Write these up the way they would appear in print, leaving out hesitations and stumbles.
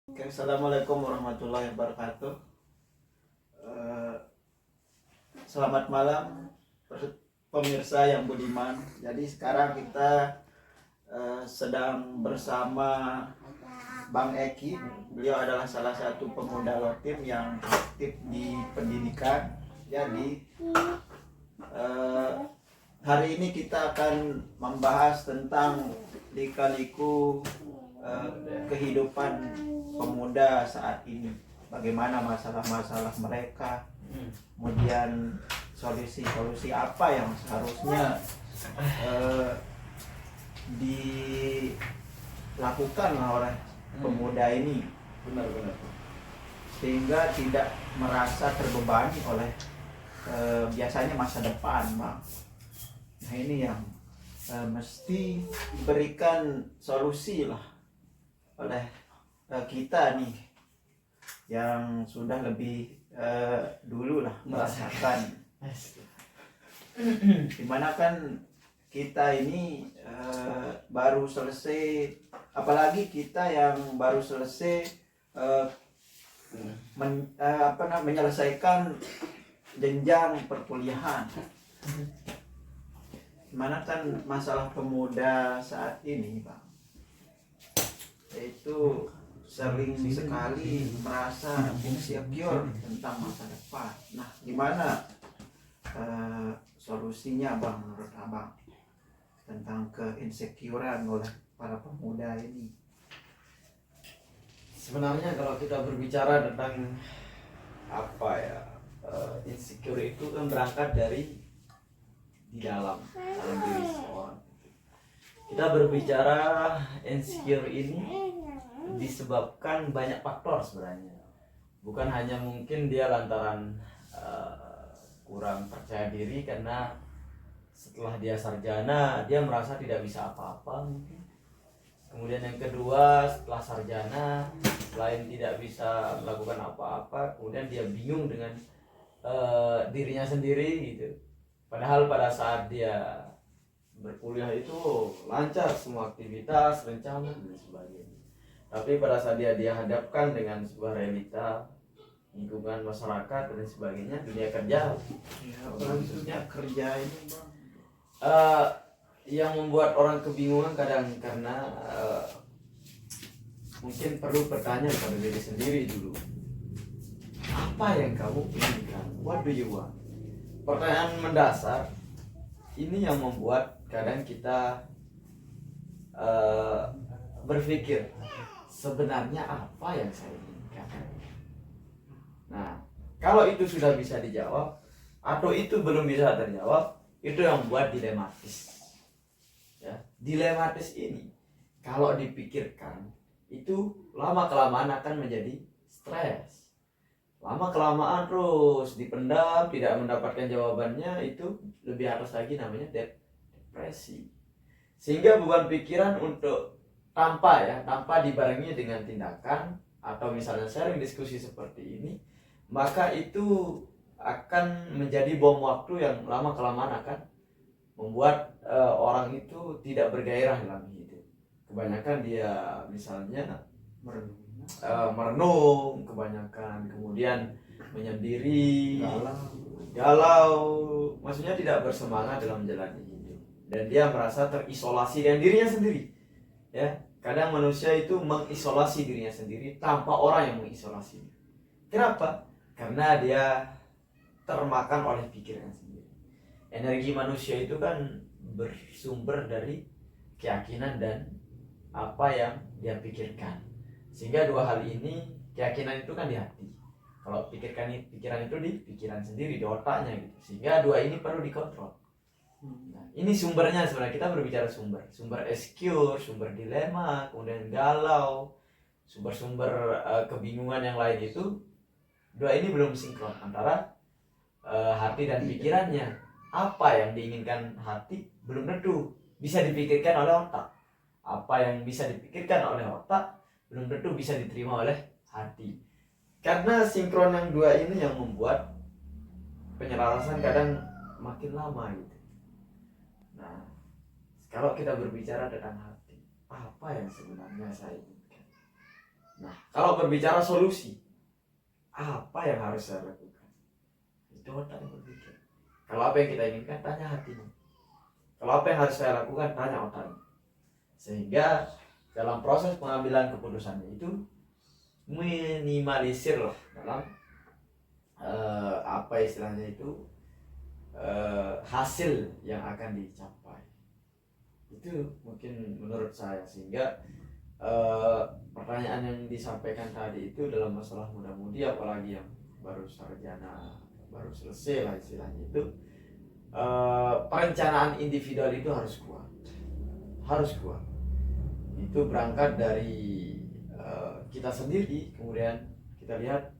Oke, Assalamualaikum warahmatullahi wabarakatuh. Eh, Selamat malam pemirsa yang budiman. Jadi sekarang kita sedang bersama Bang Eki. Beliau adalah salah satu pemuda Lotim yang aktif di pendidikan. Jadi hari ini kita akan membahas tentang lika-liku kehidupan pemuda saat ini, bagaimana masalah-masalah mereka, kemudian solusi-solusi apa yang seharusnya dilakukan oleh pemuda ini, Benar-benar. sehingga tidak merasa terbebani oleh biasanya masa depan, Bang. Nah ini yang mesti diberikan solusi lah oleh kita nih yang sudah lebih dulu lah merasakan, dimana kan kita ini baru selesai, apalagi kita yang baru selesai menyelesaikan jenjang perkuliahan. Dimana kan masalah pemuda saat ini, Bang, yaitu sering sekali merasa insecure tentang masa depan. Nah, gimana solusinya, Bang, menurut Abang tentang keinsecurean oleh para pemuda ini? Sebenarnya kalau kita berbicara tentang insecure itu kan berangkat dari di dalam diri seorang. Kita berbicara insecure ini disebabkan banyak faktor sebenarnya. Bukan hanya mungkin dia lantaran kurang percaya diri karena setelah dia sarjana dia merasa tidak bisa apa-apa mungkin. Kemudian yang kedua, setelah sarjana selain tidak bisa melakukan apa-apa, kemudian dia bingung dengan dirinya sendiri gitu. Padahal pada saat dia berkuliah itu lancar semua aktivitas, rencana dan sebagainya. Tapi pada saat dia dihadapkan dengan sebuah realita lingkungan masyarakat dan sebagainya, dunia kerja, Ya, maksudnya kerja ini, Bang, yang membuat orang kebingungan kadang karena mungkin perlu bertanya pada diri sendiri dulu, apa yang kamu inginkan? What do you want? Pertanyaan mendasar ini yang membuat kadang kita berpikir sebenarnya apa yang saya inginkan. Nah, kalau itu sudah bisa dijawab atau itu belum bisa terjawab, itu yang membuat dilematis. Ya, dilematis ini kalau dipikirkan itu lama kelamaan akan menjadi stres. Lama kelamaan terus dipendam, tidak mendapatkan jawabannya, itu lebih atas lagi namanya depresi. Sehingga beban pikiran untuk tanpa dibarengi dengan tindakan atau misalnya sharing diskusi seperti ini, maka itu akan menjadi bom waktu yang lama kelamaan akan membuat orang itu tidak bergairah dalam hidup. Kebanyakan dia misalnya merenung kebanyakan, kemudian menyendiri, galau, maksudnya tidak bersemangat dalam menjalani hidup, dan dia merasa terisolasi dengan dirinya sendiri. Ya, kadang manusia itu mengisolasi dirinya sendiri tanpa orang yang mengisolasi. Kenapa? Karena dia termakan oleh pikiran sendiri. Energi manusia itu kan bersumber dari keyakinan dan apa yang dia pikirkan. Sehingga dua hal ini, keyakinan itu kan di hati, kalau pikiran itu di pikiran sendiri, di otaknya gitu. Sehingga dua ini perlu dikontrol. Nah, ini sumbernya sebenarnya, kita berbicara sumber insecure, sumber dilema, kemudian galau, sumber-sumber kebingungan yang lain itu. Dua ini belum sinkron antara hati dan pikirannya. Apa yang diinginkan hati belum tentu bisa dipikirkan oleh otak. Apa yang bisa dipikirkan oleh otak belum tentu bisa diterima oleh hati. Karena sinkron yang dua ini yang membuat penyelarasan kadang makin lama gitu. Nah, kalau kita berbicara tentang hati, apa yang sebenarnya saya inginkan? Nah, kalau berbicara solusi, apa yang harus saya lakukan? Itu otak yang berpikir. Kalau apa yang kita inginkan, tanya hatinya. Kalau apa yang harus saya lakukan, tanya otaknya. Sehingga dalam proses pengambilan keputusannya itu minimalisir lah dalam apa istilahnya itu hasil yang akan dicapai. Itu mungkin menurut saya. Sehingga pertanyaan yang disampaikan tadi itu dalam masalah muda-mudi, apalagi yang baru sarjana, baru selesai lah istilahnya itu, perencanaan individual itu harus kuat. Itu berangkat dari kita sendiri, kemudian kita lihat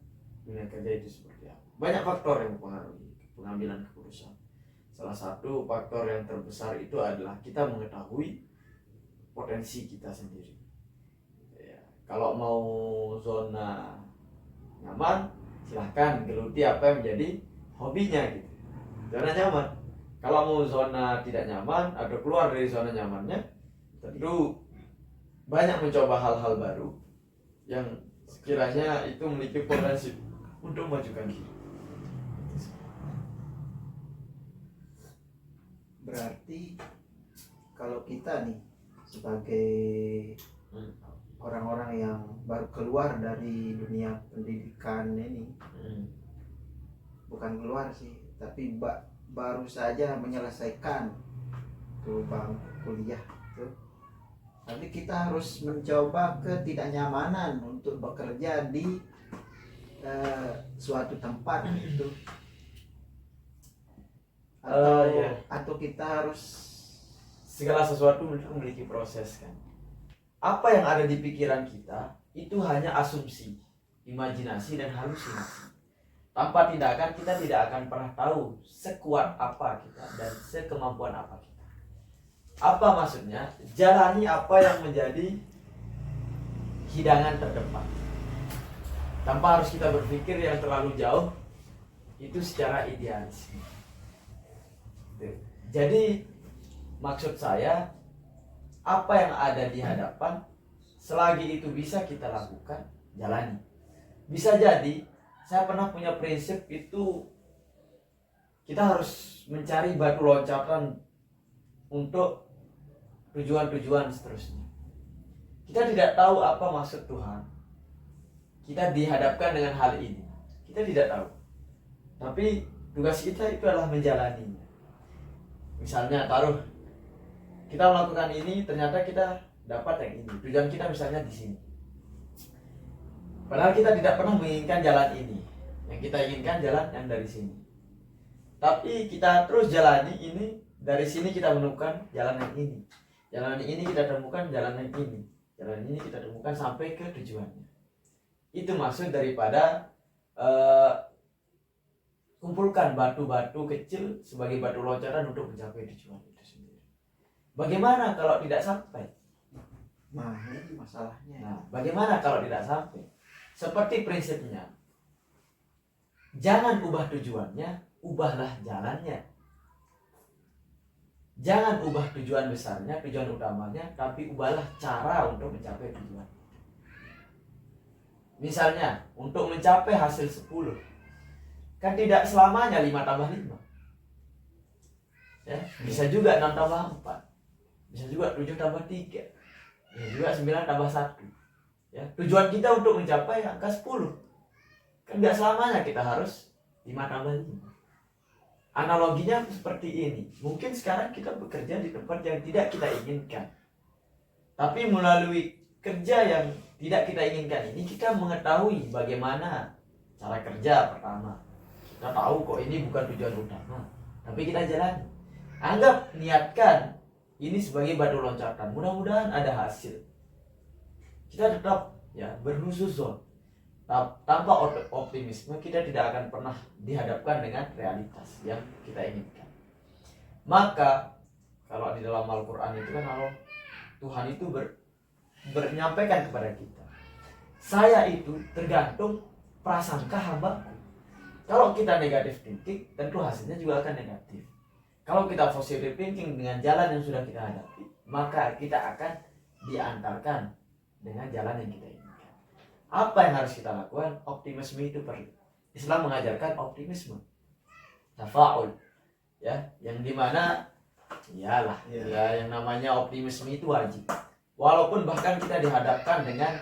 dunia kerja itu seperti apa. Banyak faktor yang mempengaruhi pengambilan keputusan. Salah satu faktor yang terbesar itu adalah kita mengetahui potensi kita sendiri. Ya, kalau mau zona nyaman, silahkan geluti apa yang menjadi hobinya gitu. Zona nyaman. Kalau mau zona tidak nyaman atau keluar dari zona nyamannya, tentu banyak mencoba hal-hal baru yang sekiranya itu memiliki potensi untuk memajukan diri. Berarti kalau kita nih sebagai orang-orang yang baru keluar dari dunia pendidikan ini, bukan keluar sih, tapi baru saja menyelesaikan tuh bangku kuliah tuh, nanti kita harus mencoba ketidaknyamanan untuk bekerja di suatu tempat gitu, atau kita harus, segala sesuatu memiliki proses kan. Apa yang ada di pikiran kita itu hanya asumsi, imajinasi dan halusinasi. Tanpa tindakan kita tidak akan pernah tahu sekuat apa kita dan sekemampuan apa kita. Apa maksudnya? Jalani apa yang menjadi hidangan terdepan. Tanpa harus kita berpikir yang terlalu jauh, itu secara idealis. Jadi maksud saya, apa yang ada di hadapan, selagi itu bisa kita lakukan, jalani. Bisa jadi, saya pernah punya prinsip itu, kita harus mencari batu loncatan untuk tujuan-tujuan seterusnya. Kita tidak tahu apa maksud Tuhan. Kita dihadapkan dengan hal ini, kita tidak tahu. Tapi tugas kita itu adalah menjalaninya. Misalnya taruh, kita melakukan ini, ternyata kita dapat yang ini. Tujuan kita misalnya di sini. Padahal kita tidak pernah menginginkan jalan ini. Yang kita inginkan jalan yang dari sini. Tapi kita terus jalani ini, dari sini kita menemukan jalan yang ini. Jalan ini kita temukan jalan yang ini. Jalan ini kita temukan sampai ke tujuannya. Itu maksud daripada kumpulkan batu-batu kecil sebagai batu loncatan untuk mencapai tujuan itu sendiri. Bagaimana kalau tidak sampai? nah ini masalahnya. Nah, bagaimana kalau tidak sampai? Seperti prinsipnya, jangan ubah tujuannya, ubahlah jalannya. Jangan ubah tujuan besarnya, tujuan utamanya, tapi ubahlah cara untuk mencapai tujuan. Misalnya, untuk mencapai hasil 10, kan tidak selamanya 5 tambah 5. Ya, bisa juga 6 tambah 4. Bisa juga 7 tambah 3. Bisa juga 9 tambah 1. Ya, tujuan kita untuk mencapai angka 10. Kan tidak selamanya kita harus 5 tambah 5. Analoginya seperti ini. Mungkin sekarang kita bekerja di tempat yang tidak kita inginkan. Tapi melalui kerja yang tidak kita inginkan ini, kita mengetahui bagaimana cara kerja pertama. Kita tahu kok ini bukan tujuan utama, tapi kita jalan. Anggap, niatkan ini sebagai batu loncatan. Mudah-mudahan ada hasil. Kita tetap ya berhusnuzon. Tanpa optimisme kita tidak akan pernah dihadapkan dengan realitas yang kita inginkan. Maka kalau di dalam Al-Quran itu kan Allah, Tuhan itu menyampaikan kepada kita, saya itu tergantung prasangka hambaku. Kalau kita negatif thinking, tentu hasilnya juga akan negatif. Kalau kita positive thinking dengan jalan yang sudah kita hadapi, maka kita akan diantarkan dengan jalan yang kita inginkan. Apa yang harus kita lakukan? Optimisme itu perlu. Islam mengajarkan optimisme, tafaul, ya, yang dimana iyalah, ya, yang namanya optimisme itu wajib. Walaupun bahkan kita dihadapkan dengan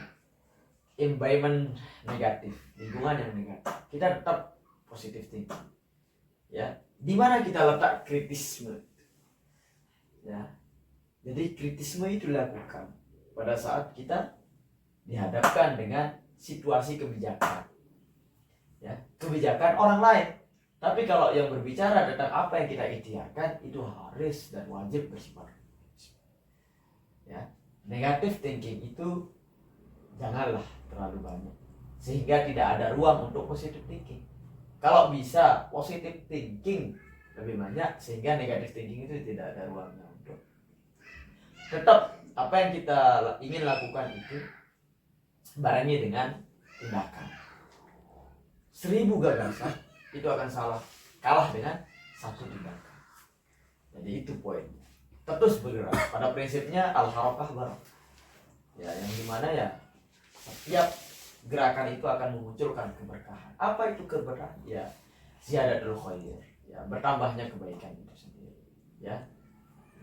environment negatif, lingkungan yang negatif, kita tetap positif thinking. Ya, di mana kita letak kritisme? Ya, jadi kritisme itu dilakukan pada saat kita dihadapkan dengan situasi kebijakan, ya, kebijakan orang lain. Tapi kalau yang berbicara tentang apa yang kita ikhtiarkan itu harus dan wajib bersifat, ya, negative thinking itu janganlah terlalu banyak sehingga tidak ada ruang untuk positive thinking. Kalau bisa positive thinking lebih banyak sehingga negative thinking itu tidak ada ruangnya untuk tetap apa yang kita ingin lakukan itu barengi dengan tindakan. 1000 gagasan itu akan kalah dengan 1 tindakan. Jadi itu poinnya. Terus bergerak. Pada prinsipnya al-harakah barakah. Ya, yang dimana ya setiap gerakan itu akan memunculkan keberkahan. Apa itu keberkahan? Ya, ziyadatul khair. Ya, bertambahnya kebaikan itu sendiri. Ya.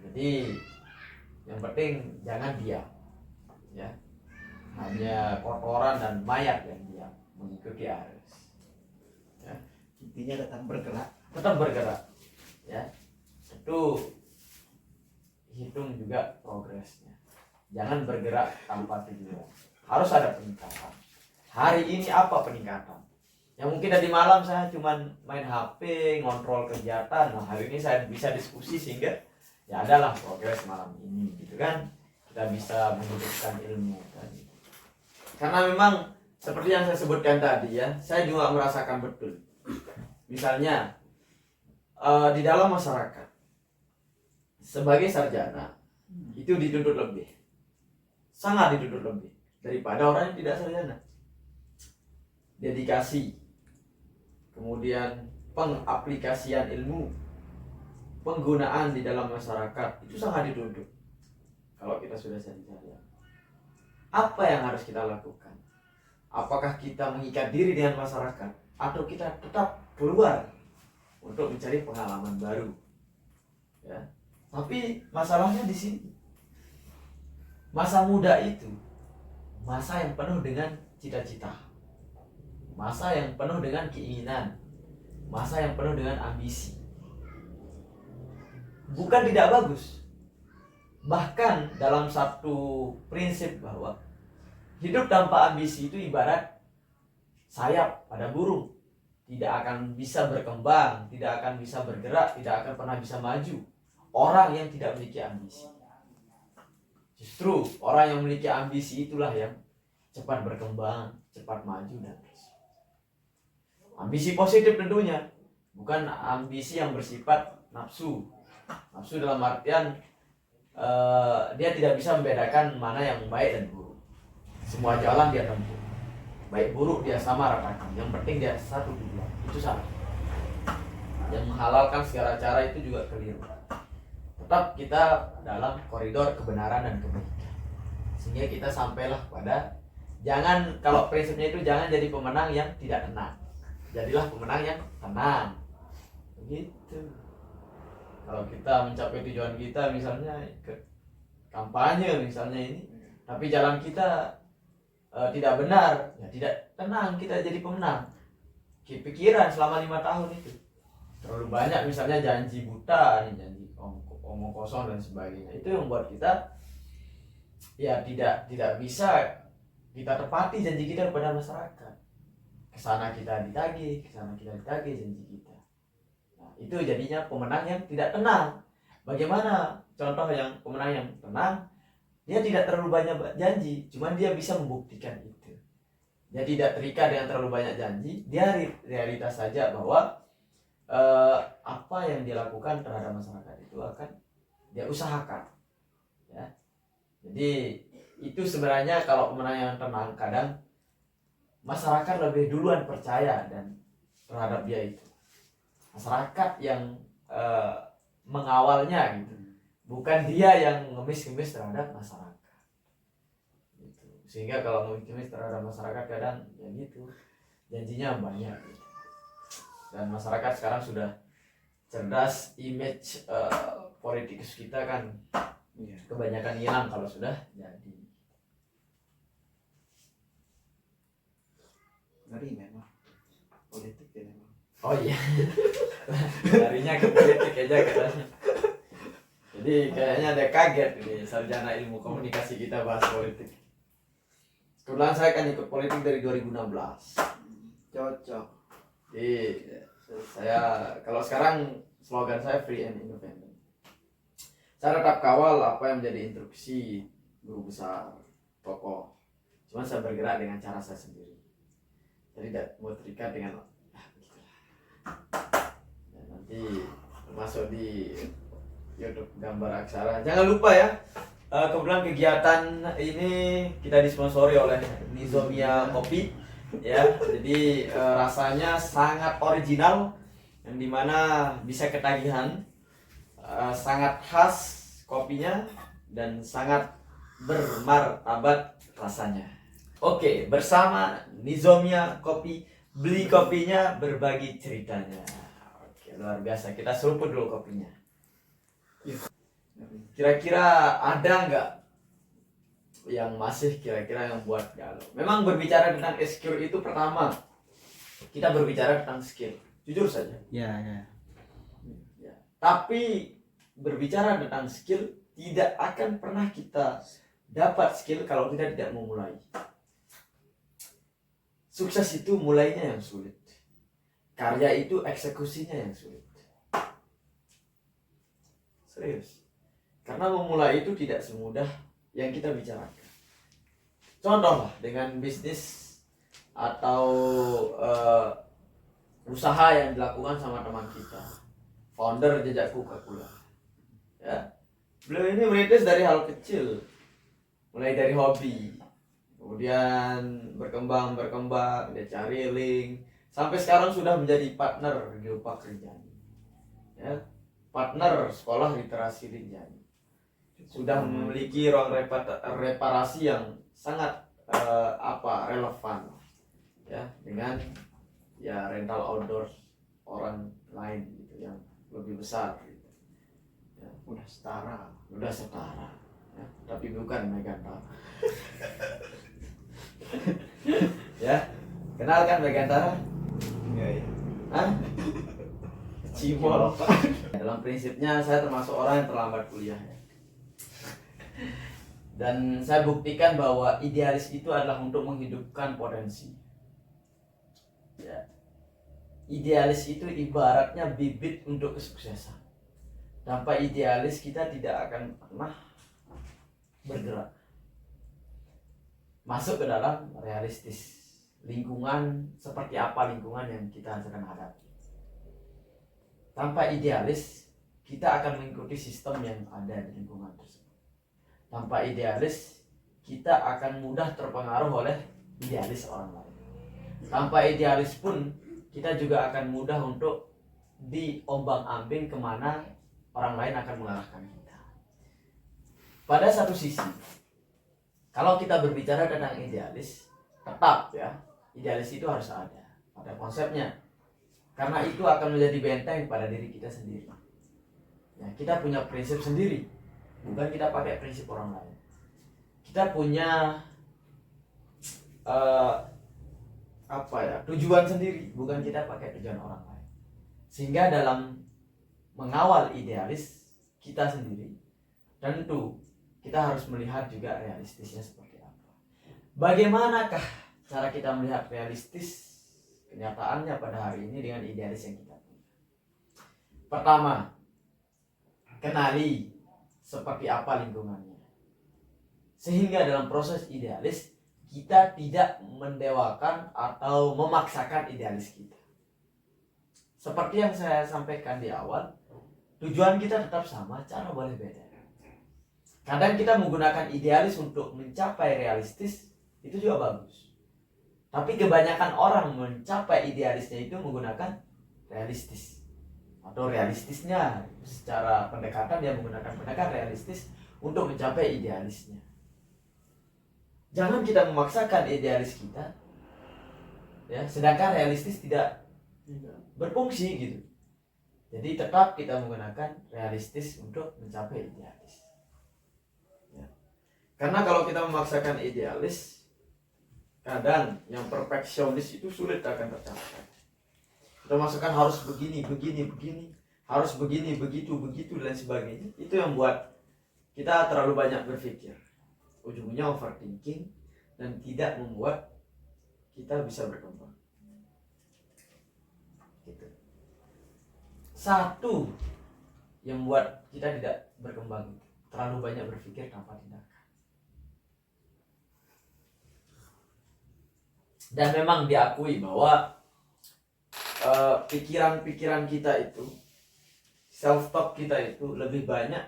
Jadi yang penting jangan diam. Ya. Hanya kotoran dan mayat yang diam mengikuti arus. Ya. Intinya Tetap bergerak. Ya. Itu hitung juga progresnya. Jangan bergerak tanpa tujuan. Harus ada peningkatan. Hari ini apa peningkatan? Yang mungkin tadi malam saya cuma main HP, ngontrol kegiatan. Nah, hari ini saya bisa diskusi sehingga ya adalah progres malam ini, gitu kan? Kita bisa menghidupkan ilmu tadi. Karena memang seperti yang saya sebutkan tadi ya, saya juga merasakan betul. Misalnya di dalam masyarakat sebagai sarjana itu dituntut lebih, sangat dituntut lebih daripada orang yang tidak sarjana. Dedikasi, kemudian pengaplikasian ilmu, penggunaan di dalam masyarakat itu sangat dituntut. Kalau kita sudah sarjana, apa yang harus kita lakukan? Apakah kita mengikat diri dengan masyarakat atau kita tetap keluar untuk mencari pengalaman baru? Ya. Tapi masalahnya di sini, masa muda itu masa yang penuh dengan cita-cita, masa yang penuh dengan keinginan, masa yang penuh dengan ambisi. Bukan tidak bagus, bahkan dalam satu prinsip bahwa hidup tanpa ambisi itu ibarat sayap pada burung, tidak akan bisa berkembang, tidak akan bisa bergerak, tidak akan pernah bisa maju. Orang yang tidak memiliki ambisi, justru orang yang memiliki ambisi itulah yang cepat berkembang, cepat maju dan ambisi positif tentunya, bukan ambisi yang bersifat nafsu. Nafsu dalam artian dia tidak bisa membedakan mana yang baik dan buruk. Semua jalan dia tempuh, baik buruk dia sama ratakan. Yang penting dia satu tujuan, itu salah. Yang menghalalkan segala cara itu juga keliru. Tetap kita dalam koridor kebenaran dan kebaikan, sehingga kita sampailah pada, jangan, kalau prinsipnya itu jangan jadi pemenang yang tidak tenang, jadilah pemenang yang tenang. Begitu. Kalau kita mencapai tujuan kita, misalnya ke kampanye misalnya ini, tapi jalan kita tidak benar, ya tidak tenang, kita jadi pemenang. Pikiran selama 5 tahun itu terlalu banyak, misalnya janji buta, janji omong kosong dan sebagainya, itu yang membuat kita ya tidak bisa kita tepati janji kita kepada masyarakat. Kesana kita ditagih, janji kita. Nah, itu jadinya pemenang yang tidak tenang. Bagaimana contoh yang pemenang yang tenang? Dia tidak terlalu banyak janji, cuman dia bisa membuktikan itu. Dia tidak terikat dengan terlalu banyak janji, dia realitas saja bahwa apa yang dia lakukan terhadap masyarakat itu akan dia usahakan. Ya. Jadi itu sebenarnya kalau pemenang yang tenang, kadang masyarakat lebih duluan percaya dan terhadap dia itu. Masyarakat yang mengawalnya gitu, bukan dia yang ngemis-ngemis terhadap masyarakat. Gitu. Sehingga kalau mengemis terhadap masyarakat kadang ya gitu, janjinya banyak gitu. Dan masyarakat sekarang sudah cerdas, image politikus kita kan Iya. kebanyakan hilang kalau sudah jadi. Ngeri memang politik ya memang. Oh iya, larinya ke politik aja katanya. Jadi kayaknya ada kaget ini sarjana ilmu komunikasi kita bahas politik. Kebetulan saya kan ikut politik dari 2016. Cocok. Jadi saya kalau sekarang slogan saya free and independent. Saya tetap kawal apa yang menjadi instruksi guru besar, tokoh. Cuma saya bergerak dengan cara saya sendiri. Jadi tidak mau terikat dengan begitulah. Ya, nanti masuk di YouTube gambar aksara. Jangan lupa ya. Kebetulan kegiatan ini kita disponsori oleh Nizomia Kopi ya. Jadi rasanya sangat original yang dimana bisa ketagihan, sangat khas kopinya dan sangat bermartabat rasanya. Oke, bersama Nizomia Kopi, beli kopinya, berbagi ceritanya. Oke, luar biasa. Kita seruput dulu kopinya. Kira-kira ada nggak yang masih kira-kira yang buat galau? Memang berbicara tentang skill itu pertama kita berbicara tentang skill, jujur saja. Ya. Ya. Tapi berbicara tentang skill tidak akan pernah kita dapat skill kalau kita tidak memulai. Sukses itu mulainya yang sulit. Karya itu eksekusinya yang sulit. Serius. Karena memulai itu tidak semudah yang kita bicarakan. Contoh lah dengan bisnis atau usaha yang dilakukan sama teman kita, founder Jejak Coca-Cola. Ya, beliau ini merintis dari hal kecil, mulai dari hobi, kemudian berkembang, dia cari link, sampai sekarang sudah menjadi partner di Lupa Kerjaan. Ya, partner sekolah literasi Rinjani. Sudah memiliki ruang reparasi yang sangat relevan ya dengan ya rental outdoor orang lain gitu yang lebih besar gitu. Ya, Udah setara. ya, tapi bukan Megantara. Ya, kenal kan Megantara? Iya. Hah? Cimol. Dalam prinsipnya saya termasuk orang yang terlambat kuliah ya. Dan saya buktikan bahwa idealis itu adalah untuk menghidupkan potensi. Ya. Idealis itu ibaratnya bibit untuk kesuksesan. Tanpa idealis kita tidak akan pernah bergerak masuk ke dalam realistis. Lingkungan seperti apa lingkungan yang kita akan hadapi. Tanpa idealis kita akan mengikuti sistem yang ada di lingkungan tersebut. Tanpa idealis kita akan mudah terpengaruh oleh idealis orang lain. Tanpa idealis pun kita juga akan mudah untuk diombang-ambing kemana orang lain akan mengarahkan kita. Pada satu sisi, kalau kita berbicara tentang idealis, tetap ya, idealis itu harus ada pada konsepnya. Karena itu akan menjadi benteng pada diri kita sendiri. Ya, kita punya prinsip sendiri. Bukan kita pakai prinsip orang lain. Kita punya tujuan sendiri, bukan kita pakai tujuan orang lain. Sehingga dalam mengawal idealis kita sendiri, tentu kita harus melihat juga realistisnya seperti apa. Bagaimanakah cara kita melihat realistis kenyataannya pada hari ini dengan idealis yang kita punya? Pertama, kenali seperti apa lingkungannya. Sehingga dalam proses idealis kita tidak mendewakan atau memaksakan idealis kita. Seperti yang saya sampaikan di awal, tujuan kita tetap sama, cara boleh beda. Kadang kita menggunakan idealis untuk mencapai realistis, itu juga bagus. Tapi kebanyakan orang mencapai idealisnya itu menggunakan realistis. Atau realistisnya secara pendekatan dia menggunakan pendekatan realistis untuk mencapai idealisnya. Jangan kita memaksakan idealis kita, ya, sedangkan realistis tidak berfungsi gitu. Jadi tetap kita menggunakan realistis untuk mencapai idealis. Ya. Karena kalau kita memaksakan idealis, kadang yang perfeksionis itu sulit akan tercapai. Kita masukkan harus begini, harus begini, begitu, dan sebagainya. Itu yang buat kita terlalu banyak berpikir. Ujungnya overthinking dan tidak membuat kita bisa berkembang. Gitu. Satu yang buat kita tidak berkembang, terlalu banyak berpikir tanpa tindakan. Dan memang diakui bahwa pikiran-pikiran kita itu, self-talk kita itu lebih banyak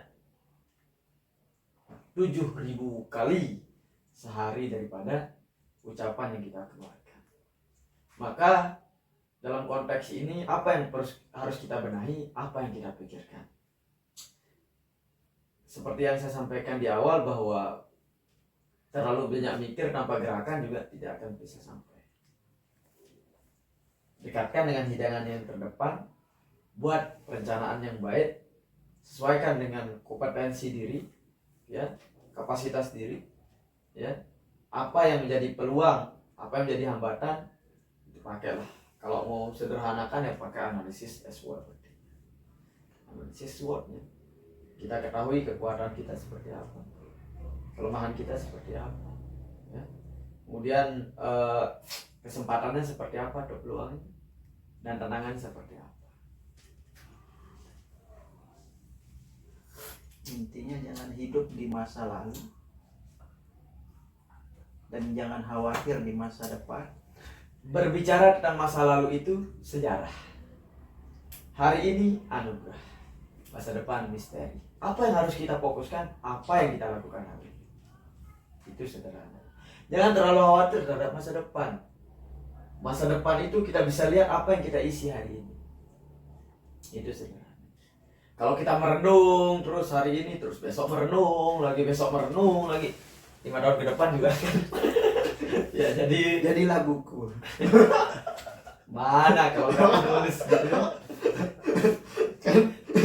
7.000 kali sehari daripada ucapan yang kita keluarkan. Maka dalam konteks ini apa yang harus kita benahi, apa yang kita pikirkan. Seperti yang saya sampaikan di awal bahwa terlalu banyak mikir tanpa gerakan juga tidak akan bisa sampai. Dekatkan dengan hidangan yang terdepan, buat perencanaan yang baik, sesuaikan dengan kompetensi diri, ya, kapasitas diri, ya, apa yang menjadi peluang, apa yang menjadi hambatan, itu pakailah. Kalau mau sederhanakan ya pakai analisis SWOT. Analisis SWOT-nya. Kita ketahui kekuatan kita seperti apa, kelemahan kita seperti apa, ya. Kemudian kesempatannya seperti apa, atau peluangnya, dan tantangan seperti apa. Intinya jangan hidup di masa lalu dan jangan khawatir di masa depan. Berbicara tentang masa lalu itu sejarah, hari ini anugerah, masa depan misteri. Apa yang harus kita fokuskan, apa yang kita lakukan hari ini. Itu sederhana. Jangan terlalu khawatir terhadap masa depan. Masa depan itu kita bisa lihat apa yang kita isi hari ini. Itu sederhana. Kalau kita merenung terus hari ini, terus besok merenung lagi, 5 tahun ke depan juga kan. Ya Jadilah buku. Mana kalau kamu nulis gitu. Kan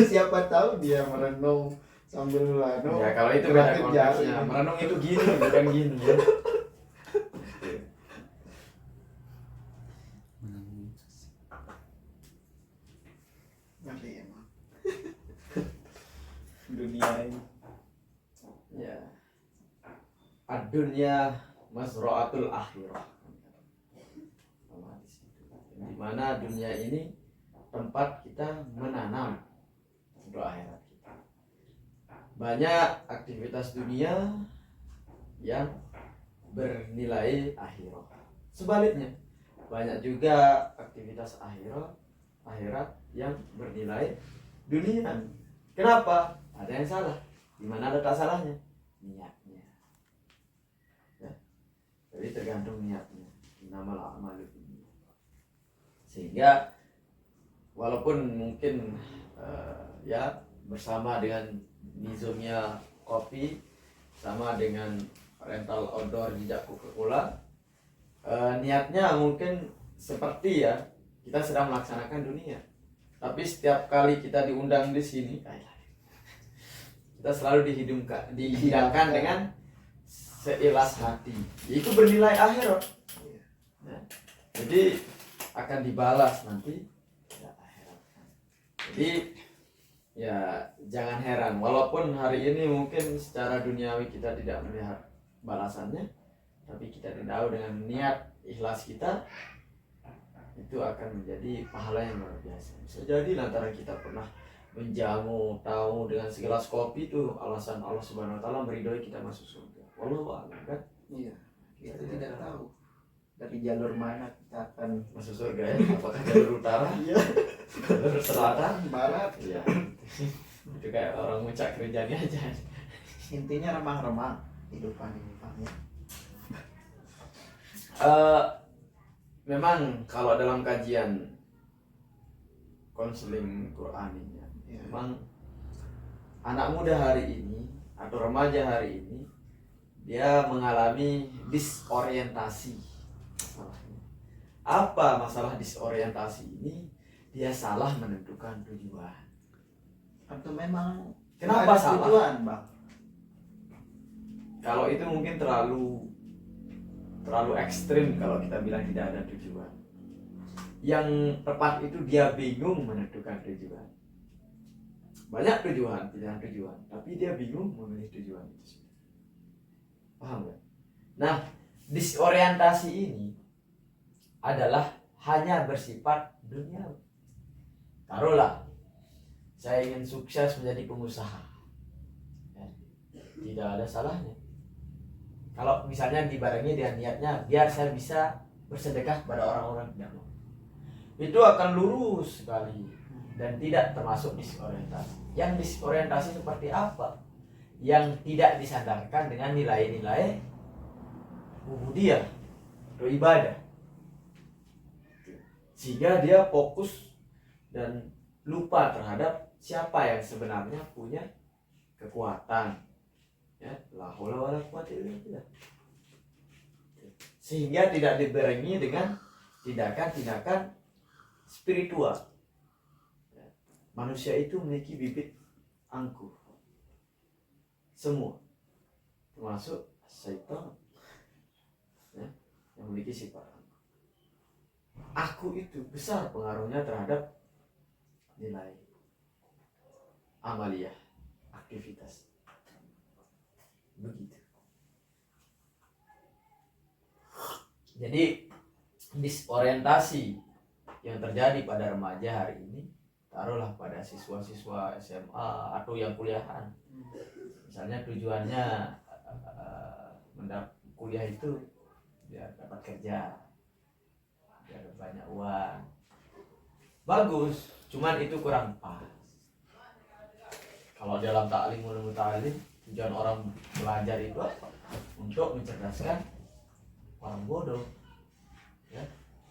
siapa tahu dia merenung sambil Ya kalau itu beda konteksnya. Merenung itu gini, bukan gini ya. Ngeri emang. Dunia ini. Ya. Ad-dunya mazra'atul akhirah. Di mana dunia ini tempat kita menanam untuk akhirat kita. Banyak aktivitas dunia yang bernilai akhirat. Sebaliknya, banyak juga aktivitas akhirat yang bernilai dunia. Kenapa? Ada yang salah. Di mana ada tak salahnya? Niatnya. Ya. Jadi tergantung niatnya. Innamal a'malu binniyat. Sehingga walaupun mungkin ya bersama dengan nizamnya kopi, sama dengan rental outdoor jejak Coca-Cola, niatnya mungkin seperti ya kita sedang melaksanakan dunia. Tapi setiap kali kita diundang di sini, kita selalu dihidangkan dengan seikhlas hati. Itu bernilai akhirat. Nah, jadi akan dibalas nanti ya, akhirat. Jadi ya jangan heran, walaupun hari ini mungkin secara duniawi kita tidak melihat balasannya, tapi kita tahu dengan niat ikhlas kita itu akan menjadi pahala yang luar biasa. Bisa jadi lantaran kita pernah menjamu tamu dengan segelas kopi itu alasan Allah Subhanahu wa taala meridhoi kita masuk surga. Wallahu a'lam kan? Iya, kita tidak tahu dari jalur mana kita akan Masuk surga ya? Apakah jalur utara? Iya. Jalur selatan? Barat. Iya. Itu kayak orang muncak kerjanya aja. Intinya remang-remang hidupan ini Pak ya. Memang kalau dalam kajian konseling Quran ini, Ya. memang anak muda hari ini atau remaja hari ini dia mengalami disorientasi. Masalahnya. Apa masalah disorientasi ini? Dia salah menentukan tujuan. Atau memang Kenapa nggak ada salah? tujuan, Bang? Kalau itu mungkin terlalu ekstrim kalau kita bilang tidak ada tujuan. Yang tepat itu dia bingung menentukan tujuan. Banyak tujuan, pilihan tujuan, tapi dia bingung memilih tujuan itu. Paham nggak? Nah, disorientasi ini adalah hanya bersifat duniawi. Taruhlah, saya ingin sukses menjadi pengusaha. Ya, tidak ada salahnya. Kalau misalnya dibarengi dengan niatnya, biar saya bisa bersedekah pada orang-orang tidak mampu. Itu akan lurus sekali dan tidak termasuk disorientasi. Yang disorientasi seperti apa? Yang tidak disadarkan dengan nilai-nilai ubudiyah atau ibadah, sehingga dia fokus dan lupa terhadap siapa yang sebenarnya punya kekuatan, ya, la haula wala quwata illa billah. Sehingga tidak dibarengi dengan tindakan-tindakan spiritual. Manusia itu memiliki bibit angkuh, semua, termasuk syaitan, ya, yang memiliki sifat aku itu besar pengaruhnya terhadap nilai amaliyah, aktivitas. Begitu. Jadi disorientasi yang terjadi pada remaja hari ini, taruhlah pada siswa-siswa SMA atau yang kuliahan. Misalnya tujuannya kuliah itu biar dapat kerja, biar banyak uang. Bagus, cuman itu kurang pas. Kalau dalam ta'lim ulumul ta'lim, tujuan orang belajar itu apa? Untuk mencerdaskan orang bodoh, ya,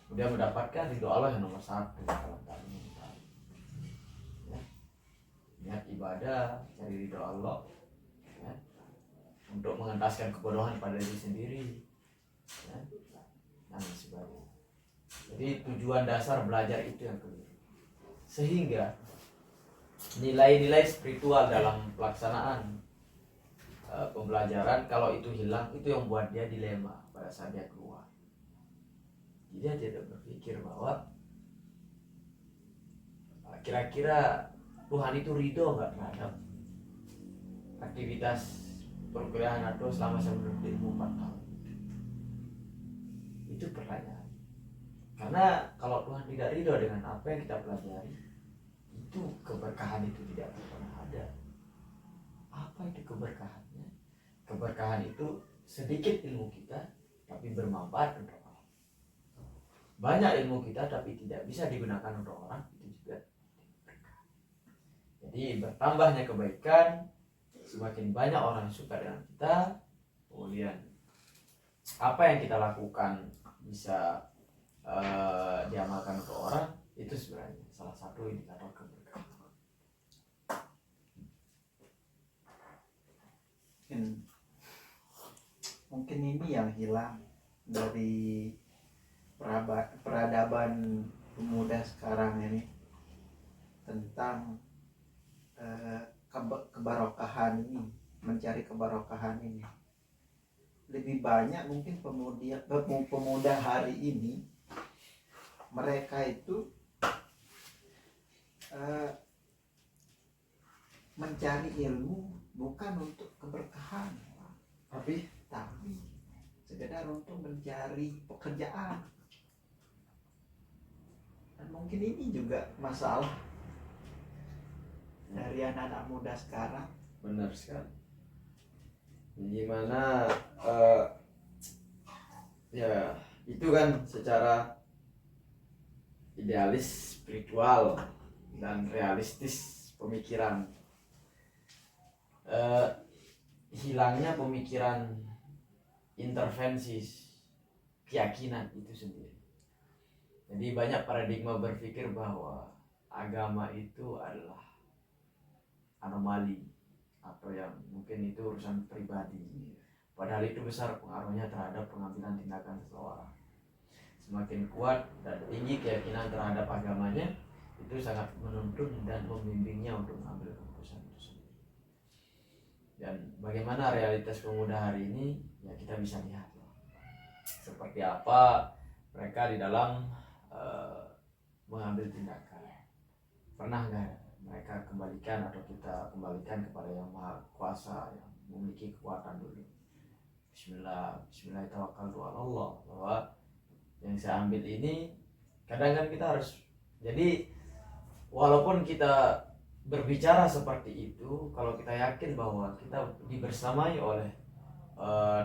kemudian mendapatkan ridho Allah yang nomor satu dalam ta'lim ulumul ta'lim. Ya, niat ibadah, cari ridho Allah, ya, untuk mengentaskan kebodohan pada diri sendiri, ya, dan sebagainya. Jadi tujuan dasar belajar itu yang keliru, sehingga nilai-nilai spiritual dalam pelaksanaan pembelajaran kalau itu hilang, itu yang buat dia dilema pada saat dia keluar. Dia tidak berpikir bahwa kira-kira Tuhan itu ridho nggak terhadap aktivitas perkuliahan atau selama saya menuntut ilmu 4 tahun. Itu pertanyaan. Karena kalau Tuhan tidak ridho dengan apa yang kita pelajari, itu keberkahan itu tidak pernah ada. Apa itu keberkahannya? Keberkahan itu sedikit ilmu kita tapi bermanfaat untuk orang. Banyak ilmu kita tapi tidak bisa digunakan untuk orang, itu juga berkah. Jadi bertambahnya kebaikan, semakin banyak orang yang suka dengan kita, kemudian apa yang kita lakukan bisa diamalkan untuk orang, itu sebenarnya salah satu indikator keberkahan. Mungkin ini yang hilang dari peradaban pemuda sekarang ini, tentang kebarokahan ini, mencari kebarokahan ini. Lebih banyak mungkin pemuda hari ini, mereka itu mencari ilmu bukan untuk keberkahan, tapi sekedar untuk mencari pekerjaan. Dan mungkin ini juga masalah dari anak-anak muda sekarang. Benar sekali. Gimana ya itu kan secara idealis spiritual dan realistis pemikiran, hilangnya pemikiran intervensi keyakinan itu sendiri. Jadi banyak paradigma berpikir bahwa agama itu adalah anomali atau yang mungkin itu urusan pribadi. padahal itu besar pengaruhnya terhadap pengambilan tindakan seseorang. Semakin kuat dan tinggi keyakinan terhadap agamanya, itu sangat menuntun dan membimbingnya untuk mengambil keputusan itu sendiri. Dan bagaimana realitas pemuda hari ini, ya kita bisa lihat seperti apa mereka di dalam mengambil tindakan. Pernah nggak mereka kembalikan atau kita kembalikan kepada yang maha kuasa, yang memiliki kekuatan dulu? Bismillahirrahmanirrahim, bahwa yang saya ambil ini, kadang kan kita harus, jadi walaupun kita berbicara seperti itu, kalau kita yakin bahwa kita dibersamai oleh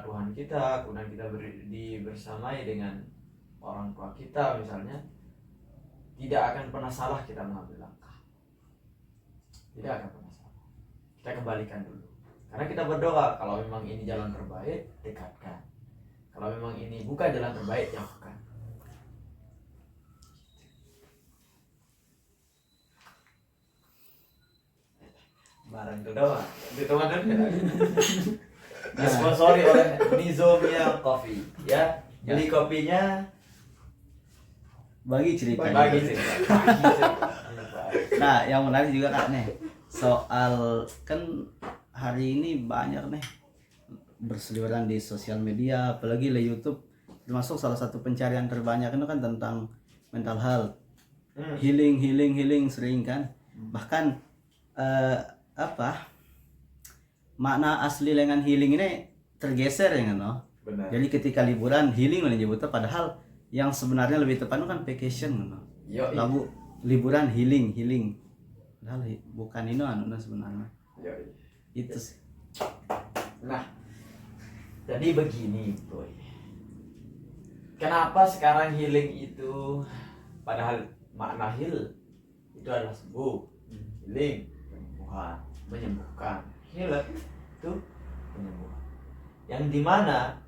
Tuhan kita, kemudian kita dibersamai dengan orang tua kita misalnya, tidak akan pernah salah kita mengambil langkah. Tidak akan pernah salah. Kita kembalikan dulu. Karena kita berdoa, kalau memang ini jalan terbaik, dekatkan. Kalau memang ini bukan jalan terbaik, jauhkan. Barang kedua, di teman-teman disponsori oleh Nizomia Coffee, ya. Beli kopinya, bagi cerita. bagi cerita. Nah, yang menarik juga Kak nih, soal kan hari ini banyak nih berseliweran di sosial media, apalagi di YouTube, termasuk salah satu pencarian terbanyak itu kan tentang mental health, healing sering kan, bahkan makna asli dengan healing ini tergeser ya kan, no? Benar. Jadi ketika liburan healing menyebutnya, padahal yang sebenarnya lebih tepat itu kan vacation, no? Lagu liburan healing, padahal bukan ini sebenarnya. Itu sih. Nah, jadi begini boy, kenapa sekarang healing itu, padahal makna heal itu adalah sembuh, healing penyembuhan, menyembuhkan, healer itu penyembuhan, yang dimana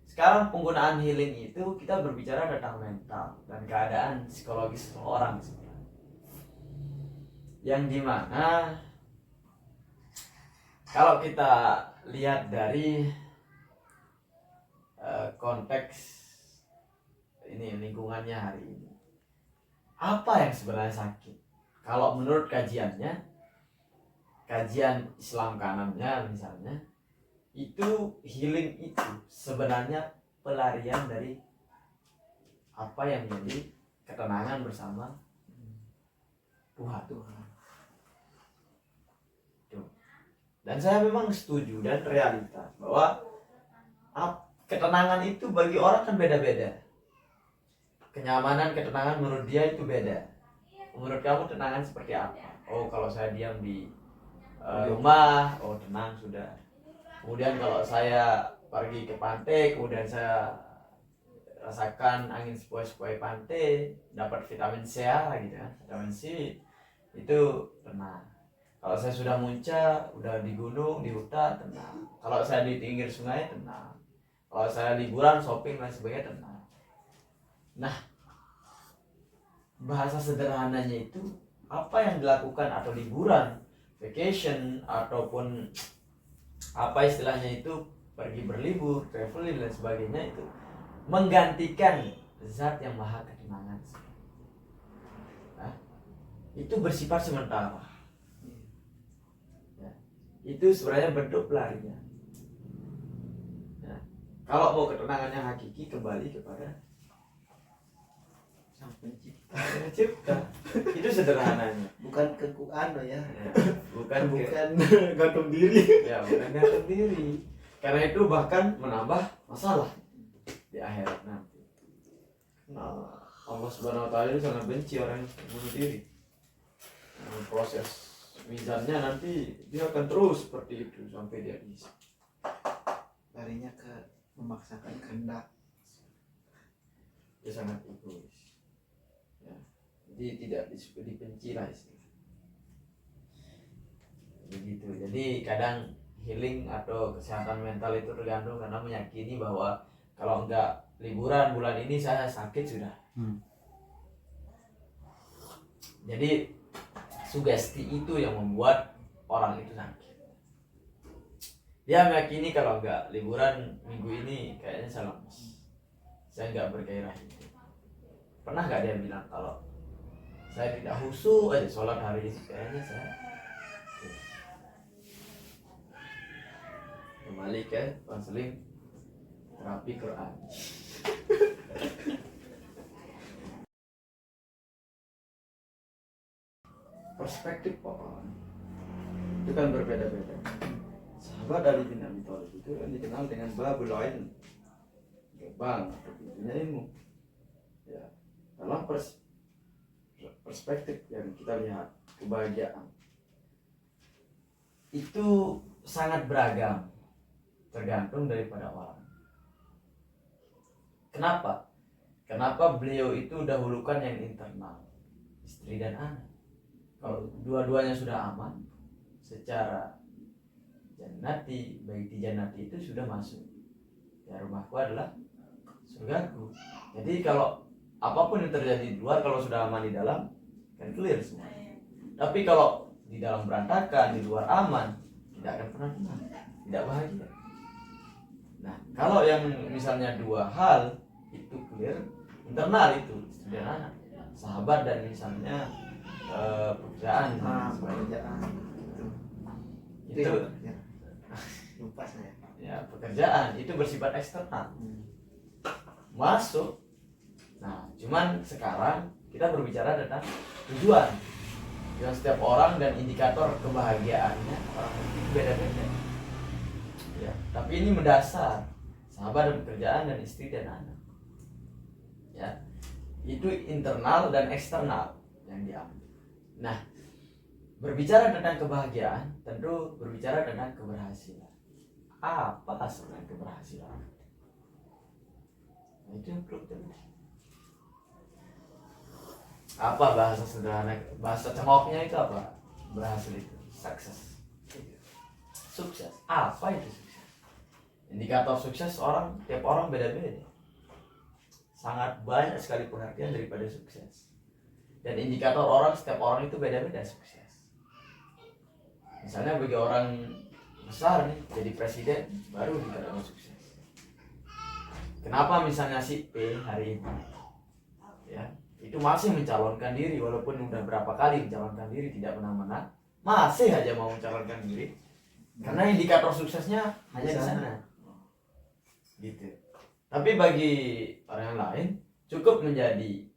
sekarang penggunaan healing itu kita berbicara tentang mental dan keadaan psikologis seseorang sebenarnya, yang dimana kalau kita lihat dari konteks ini, lingkungannya hari ini, apa yang sebenarnya sakit? Kalau menurut kajiannya, kajian Islam kanannya misalnya, itu healing itu sebenarnya pelarian dari apa yang menjadi ketenangan bersama Tuhan. Dan saya memang setuju dan realitas bahwa ketenangan itu bagi orang kan beda-beda. Kenyamanan, ketenangan menurut dia itu beda. Menurut kamu tenangan seperti apa? Oh, kalau saya diam di rumah, oh tenang sudah. Kemudian kalau saya pergi ke pantai, kemudian saya rasakan angin sepoi-sepoi pantai, dapat vitamin C gitu kan, vitamin C, itu tenang. Kalau saya sudah muncak, udah di gunung, di hutan, tenang. Kalau saya di pinggir sungai, tenang. Kalau saya liburan, shopping dan sebagainya, tenang. Nah, bahasa sederhananya itu, apa yang dilakukan atau liburan, vacation, ataupun apa istilahnya itu, pergi berlibur, traveling dan sebagainya, itu menggantikan zat yang maha ketenangan. Nah, itu bersifat sementara. Itu sebenarnya bentuk pelarian. Nah, kalau mau ketenangan yang hakiki, kembali kepada Sang Pencipta. Itu sederhananya. bukan kekuatan ya, bukan gantung diri. Ya, bukan gantung diri. Karena itu bahkan menambah masalah di akhirat nanti. Nah, Allah Subhanahu wa taala itu sangat benci orang yang bunuh diri. Nah, proses mizannya nanti dia akan terus seperti itu sampai dia bisa. Larinya ke memaksakan kehendak. Dia sangat egois. Ya. Jadi tidak dibenci lah istilahnya. Begitu. Jadi kadang healing atau kesehatan mental itu tergantung karena meyakini bahwa kalau enggak liburan bulan ini saya sakit sudah. Jadi sugesti itu yang membuat orang itu sakit. Dia meyakini kalau nggak liburan minggu ini kayaknya saya lemes, saya nggak bergairah hidup. Pernah nggak dia bilang kalau saya tidak khusyuk aja sholat hari ini, kayaknya saya kembali ke konseling terapi Quran. Perspektif orang itu kan berbeda-beda. Sahabat Ali bin Abi Thalib itu kan dikenal dengan babul ilm, gerbang atau pintunya ilmu. Ya, dalam perspektif yang kita lihat, kebahagiaan itu sangat beragam, tergantung daripada orang. Kenapa? Kenapa beliau itu dahulukan yang internal, istri dan anak. Kalau dua-duanya sudah aman, secara jannati, baik di jannati itu sudah masuk. Ya, rumahku adalah surgaku. Jadi kalau apapun yang terjadi di luar, kalau sudah aman di dalam, kan clear semua. Tapi kalau di dalam berantakan, di luar aman, tidak akan pernah tenang, tidak bahagia. Nah, kalau yang misalnya dua hal itu clear, internal itu istri dan anak, sahabat dan misalnya pekerjaan, Pekerjaan itu ya. Lupa saya. ya, pekerjaan itu bersifat eksternal masuk. Nah, cuman sekarang kita berbicara tentang tujuan yang setiap orang dan indikator kebahagiaannya orang itu beda-beda. Ya, tapi ini mendasar sahabat dan pekerjaan dan istri dan anak. Ya, itu internal dan eksternal yang diambil. Nah, berbicara tentang kebahagiaan tentu berbicara tentang keberhasilan. Apa sebenarnya keberhasilan? Nah, itu yang perlu kita lihat. Apa bahasa sederhana, bahasa cengoknya itu apa? Berhasil itu, sukses. Sukses. Apa itu sukses? Indikator sukses tiap orang beda-beda. Sangat banyak sekali pengertian daripada sukses. Dan indikator setiap orang itu beda-beda sukses. Misalnya bagi orang besar nih, jadi presiden baru dikatakan sukses. Kenapa misalnya si P hari ini ya itu masih mencalonkan diri, walaupun udah berapa kali mencalonkan diri tidak pernah menang, masih aja mau mencalonkan diri karena indikator suksesnya hanya di sana gitu. Tapi bagi orang lain cukup menjadi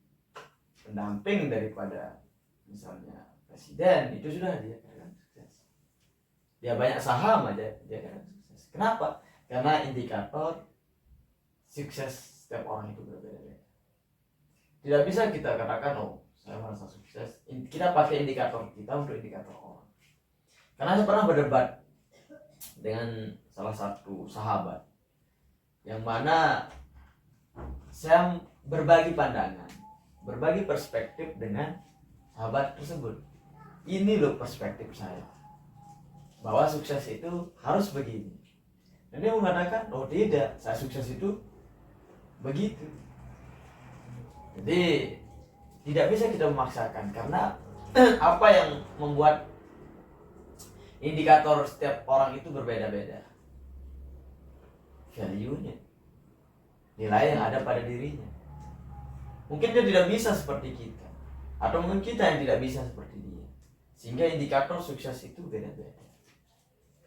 pendamping daripada misalnya presiden, itu sudah dia katakan sukses. Dia banyak saham aja dia katakan sukses. Kenapa? Karena indikator sukses setiap orang itu berbeda-beda. Tidak bisa kita katakan oh saya merasa sukses, kita pakai indikator kita untuk indikator orang. Karena saya pernah berdebat dengan salah satu sahabat yang mana saya berbagi pandangan, berbagi perspektif dengan sahabat tersebut. Ini loh perspektif saya, bahwa sukses itu harus begini. Dan dia mengatakan, oh tidak, saya sukses itu begitu. Jadi tidak bisa kita memaksakan, karena apa yang membuat indikator setiap orang itu berbeda-beda. Value-nya, nilai yang ada pada dirinya. Mungkin dia tidak bisa seperti kita, atau mungkin kita yang tidak bisa seperti dia, sehingga indikator sukses itu beda-beda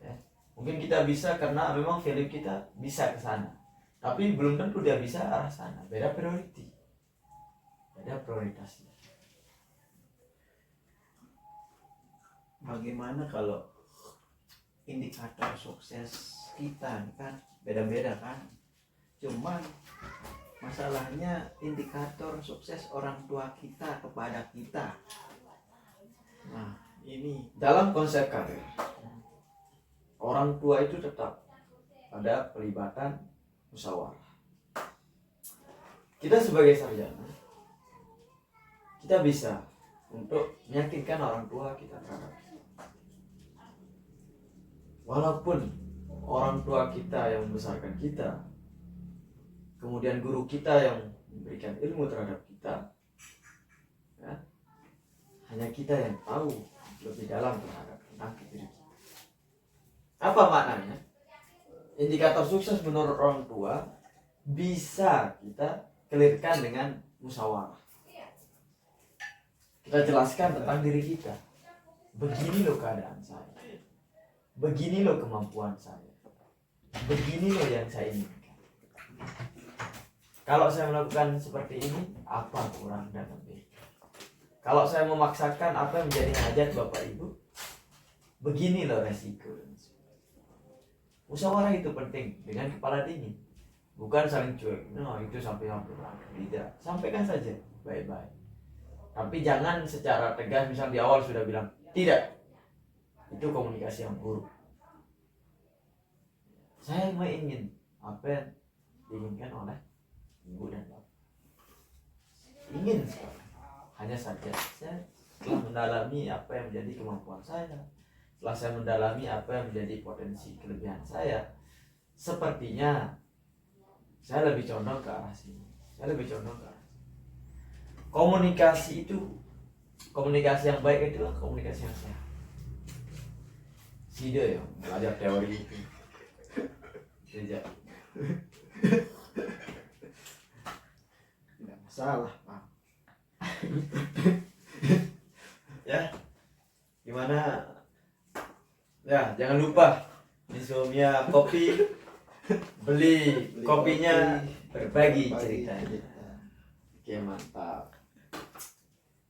ya. Mungkin kita bisa karena memang value kita bisa ke sana, tapi belum tentu dia bisa arah sana. Beda priority, beda prioritasnya. Bagaimana kalau indikator sukses kita kan beda-beda kan, cuman masalahnya indikator sukses orang tua kita kepada kita. Nah, ini Dalam konsep karir, orang tua itu tetap ada pelibatan musyawarah. Kita sebagai sarjana, kita bisa untuk meyakinkan orang tua kita terhadap kita. Walaupun orang tua kita yang membesarkan kita, kemudian guru kita yang memberikan ilmu terhadap kita, ya, hanya kita yang tahu lebih dalam terhadap tentang diri kita. Apa maknanya? indikator sukses menurut orang tua bisa kita clearkan dengan musyawarah. Kita jelaskan tentang diri kita. Begini loh keadaan saya. Begini loh kemampuan saya. Begini loh yang saya inginkan. Kalau saya melakukan seperti ini, apa kurang dan lebih? Kalau saya memaksakan apa yang menjadi hajat Bapak Ibu, begini loh resiko. Musyawarah itu penting dengan kepala dingin, bukan saling cuek. No, itu sampai hampir tidak. Sampaikan saja baik-baik. Tapi jangan secara tegas, misal di awal sudah bilang tidak. Itu komunikasi yang buruk. Saya ingin apa yang diinginkan oleh ibu dan bapak. Ingin sekali. Hanya saja saya telah mendalami apa yang menjadi kemampuan saya. Setelah saya mendalami apa yang menjadi potensi kelebihan saya, sepertinya saya lebih condong ke arah sini. Saya lebih condong ke arah sini. Komunikasi yang baik itulah komunikasi yang sehat. Sida ya, belajar teori itu. Tidak masalah, Pak. Ya, gimana? Ya, jangan lupa Insomnia Kopi, beli kopinya, berbagi cerita. Oke, mantap.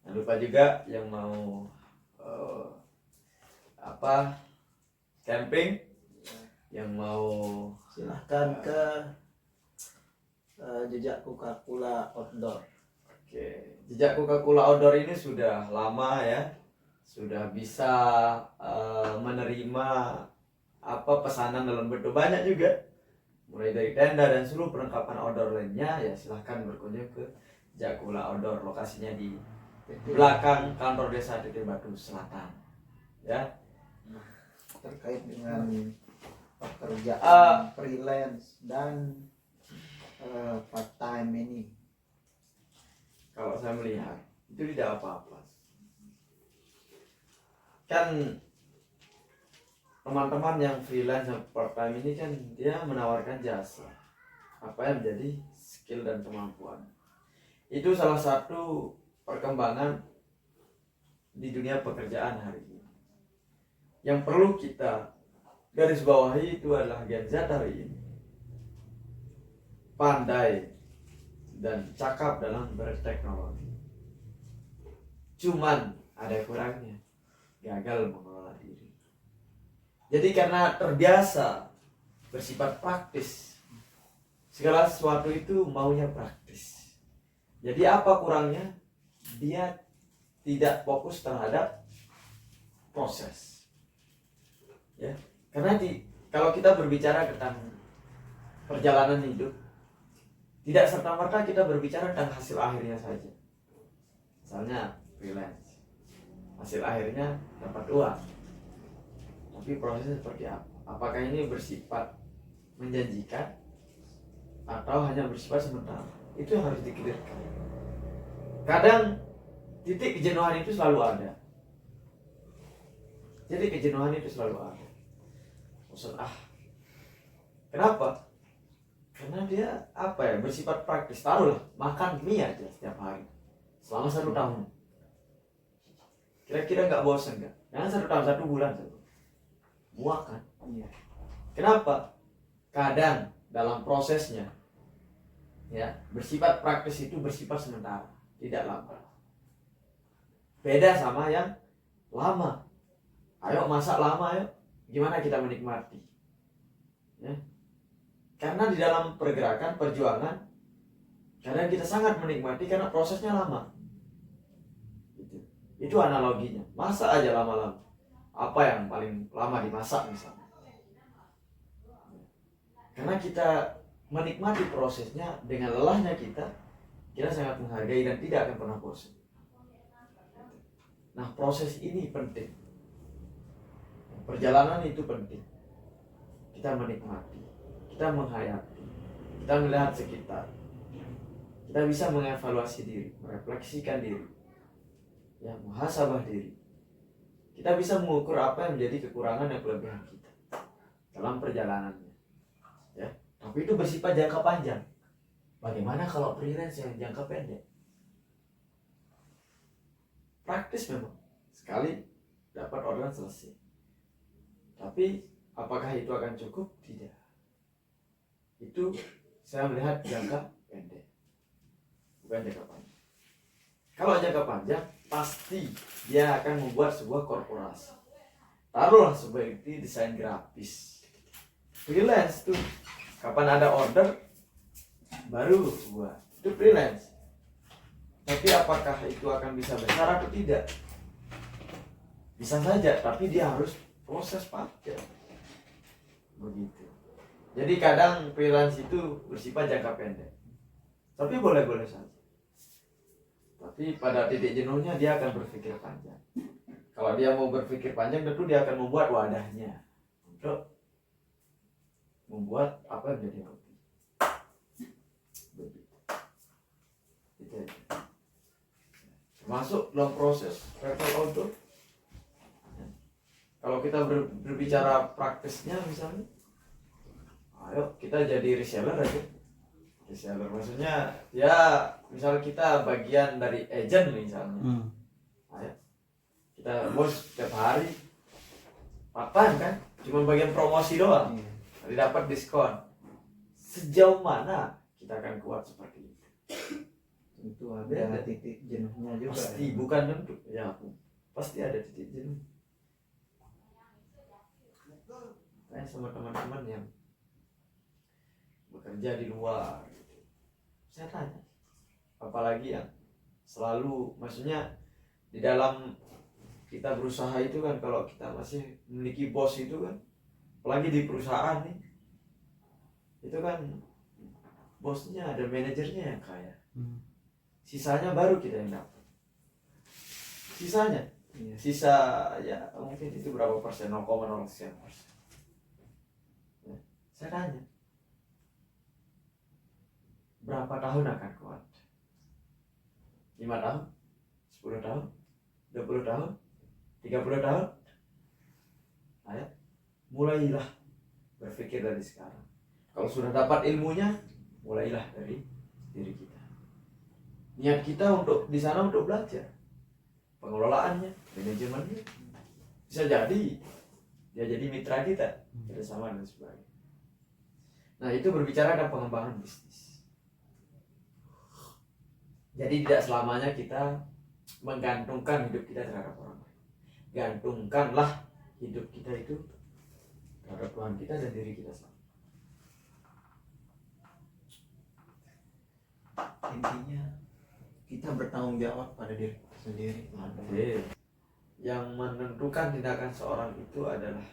Jangan lupa juga yang mau camping, yang mau Silahkan ke jejak Coca-Cola Outdoor. Oke, jejak Coca-Cola Outdoor ini sudah lama ya, sudah bisa menerima pesanan dalam bentuk banyak juga, mulai dari tenda dan seluruh perlengkapan outdoor lainnya. Ya silahkan berkunjung ke jejak Coca-Cola Outdoor, lokasinya di belakang kantor desa Titik Batu Selatan. Ya, Terkait dengan pekerjaan freelance dan part time ini, kalau saya melihat itu tidak apa-apa. Kan teman-teman yang freelance dan part time ini kan dia menawarkan jasa apa yang menjadi skill dan kemampuan. Itu salah satu perkembangan di dunia pekerjaan hari ini. Yang perlu kita garis bawahi itu adalah Gen Z hari ini pandai dan cakap dalam berteknologi. Cuman ada kurangnya, gagal mengelola diri. Jadi karena terbiasa bersifat praktis, segala sesuatu itu maunya praktis. Jadi apa kurangnya? Dia tidak fokus terhadap proses. Ya, karena kalau kita berbicara tentang perjalanan hidup, tidak serta-merta kita berbicara tentang hasil akhirnya saja. Misalnya freelance, hasil akhirnya dapat uang, tapi prosesnya seperti apa? Apakah ini bersifat menjanjikan atau hanya bersifat sementara? Itu yang harus dikliarkan. Kadang titik kejenuhan itu selalu ada. Jadi kejenuhan itu selalu ada. Bosan kenapa? Karena dia bersifat praktis. Taruhlah makan mie aja setiap hari selama 1 tahun. Kira-kira nggak bosan nggak? Jangan 1 tahun, 1 bulan saja. Muak kan? iya. Kenapa? Kadang dalam prosesnya ya bersifat praktis itu bersifat sementara, tidak lama. Beda sama yang lama. Ayo masak lama ayo. Gimana kita menikmati? Ya. Karena di dalam pergerakan, perjuangan, kadang kita sangat menikmati karena prosesnya lama. Itu analoginya. Masak aja lama-lama. Apa yang paling lama dimasak misalnya? Karena kita menikmati prosesnya dengan lelahnya kita sangat menghargai dan tidak akan pernah bosan. Nah, proses ini penting. Perjalanan itu penting. Kita menikmati, kita menghayati, kita melihat sekitar. Kita bisa mengevaluasi diri, merefleksikan diri, ya, muhasabah diri. Kita bisa mengukur apa yang menjadi kekurangan dan kelebihan kita dalam perjalanannya. tapi itu bersifat jangka panjang. Bagaimana kalau freelance yang jangka pendek? Praktis memang, sekali dapat orderan selesai. Tapi apakah itu akan cukup? Tidak. Itu saya melihat jangka pendek, bukan jangka panjang. Kalau jangka panjang, pasti dia akan membuat sebuah korporasi. Taruhlah sebagai desain grafis. Freelance tuh, kapan ada order baru buat. Itu freelance. Tapi apakah itu akan bisa besar atau tidak? Bisa saja, tapi dia harus proses panjang. Begitu. Jadi kadang freelance itu bersifat jangka pendek. Tapi boleh-boleh saja. Tapi pada titik jenuhnya dia akan berpikir panjang. Kalau dia mau berpikir panjang, tentu dia akan membuat wadahnya untuk membuat apa yang menjadi hobi. Begitu. Itu aja. Termasuk dalam proses travel outdoor. Kalau kita berbicara praktisnya misalnya, ayo kita jadi reseller aja. Reseller maksudnya ya misal kita bagian dari agent misalnya. Ayo kita bos setiap hari part-time kan, cuma bagian promosi doang, nanti dapat diskon. Sejauh mana kita akan kuat seperti itu? Itu ada titik jenuhnya juga. Pasti, bukan tentu ya, pasti ada titik jenuh. Kayak sama teman-teman yang bekerja di luar, saya tanya, apalagi yang selalu, maksudnya di dalam kita berusaha itu kan, kalau kita masih memiliki bos itu kan, apalagi di perusahaan nih, itu kan bosnya ada manajernya yang kaya, sisanya baru kita yang dapat. Sisanya, sisa ya mungkin itu berapa persen, 0,0 sekian persen. Ya, saya tanya, berapa tahun akan kuat? 5 tahun? 10 tahun? 20 tahun? 30 tahun? Ayo, mulailah berpikir dari sekarang. Kalau sudah dapat ilmunya, mulailah dari diri kita. Niat kita untuk di sana untuk belajar pengelolaannya, manajemennya. Bisa jadi dia jadi mitra kita, kerjasama dan sebagainya. Nah, itu berbicara tentang pengembangan bisnis. Jadi tidak selamanya kita menggantungkan hidup kita terhadap orang lain. Gantungkanlah hidup kita itu terhadap Tuhan kita dan diri kita sendiri. Intinya kita bertanggung jawab pada diri kita sendiri. Oke. Yang menentukan tindakan seorang itu adalah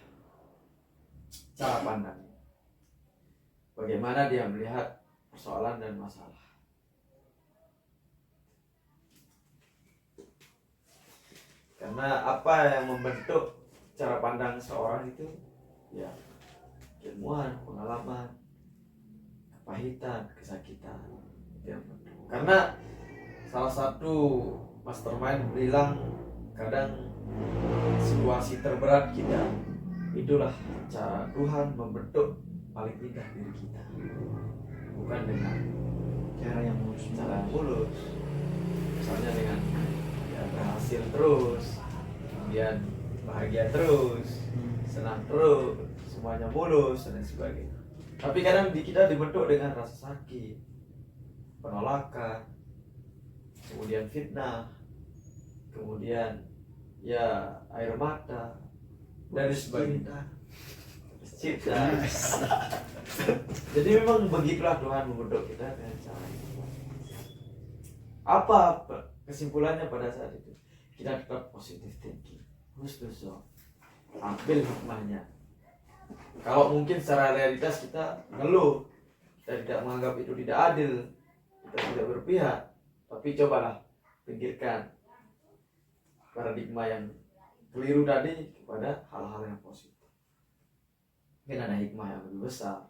cara pandangnya. Bagaimana dia melihat persoalan dan masalah. Karena apa yang membentuk cara pandang seorang itu ya ilmuwan, pengalaman, kepahitan, kesakitan. Karena salah satu mastermind bilang kadang situasi terberat kita itulah cara Tuhan membentuk paling indah diri kita, bukan dengan Cara yang mulus. misalnya dengan ya berhasil terus, kemudian bahagia terus, senang terus, semuanya mulus dan sebagainya. Tapi kadang kita dibentuk dengan rasa sakit, penolakan, kemudian fitnah, kemudian ya air mata dan sebagainya. Cinta. Jadi memang begitulah Tuhan membentuk kita dengan cara itu. Apa kesimpulannya pada saat itu? Kita tetap positive thinking, husnuzon, ambil hikmahnya. Kalau mungkin secara realitas kita ngeluh, kita tidak menganggap itu tidak adil, kita tidak berpihak, tapi cobalah pikirkan paradigma yang keliru tadi kepada hal-hal yang positif. Mungkin ada hikmah yang lebih besar.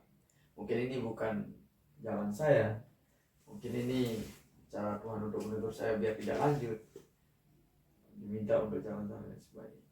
Mungkin ini bukan jalan saya. Mungkin ini cara Tuhan untuk menegur saya biar tidak lanjut. Diminta untuk jalan-jalan dan sebagainya.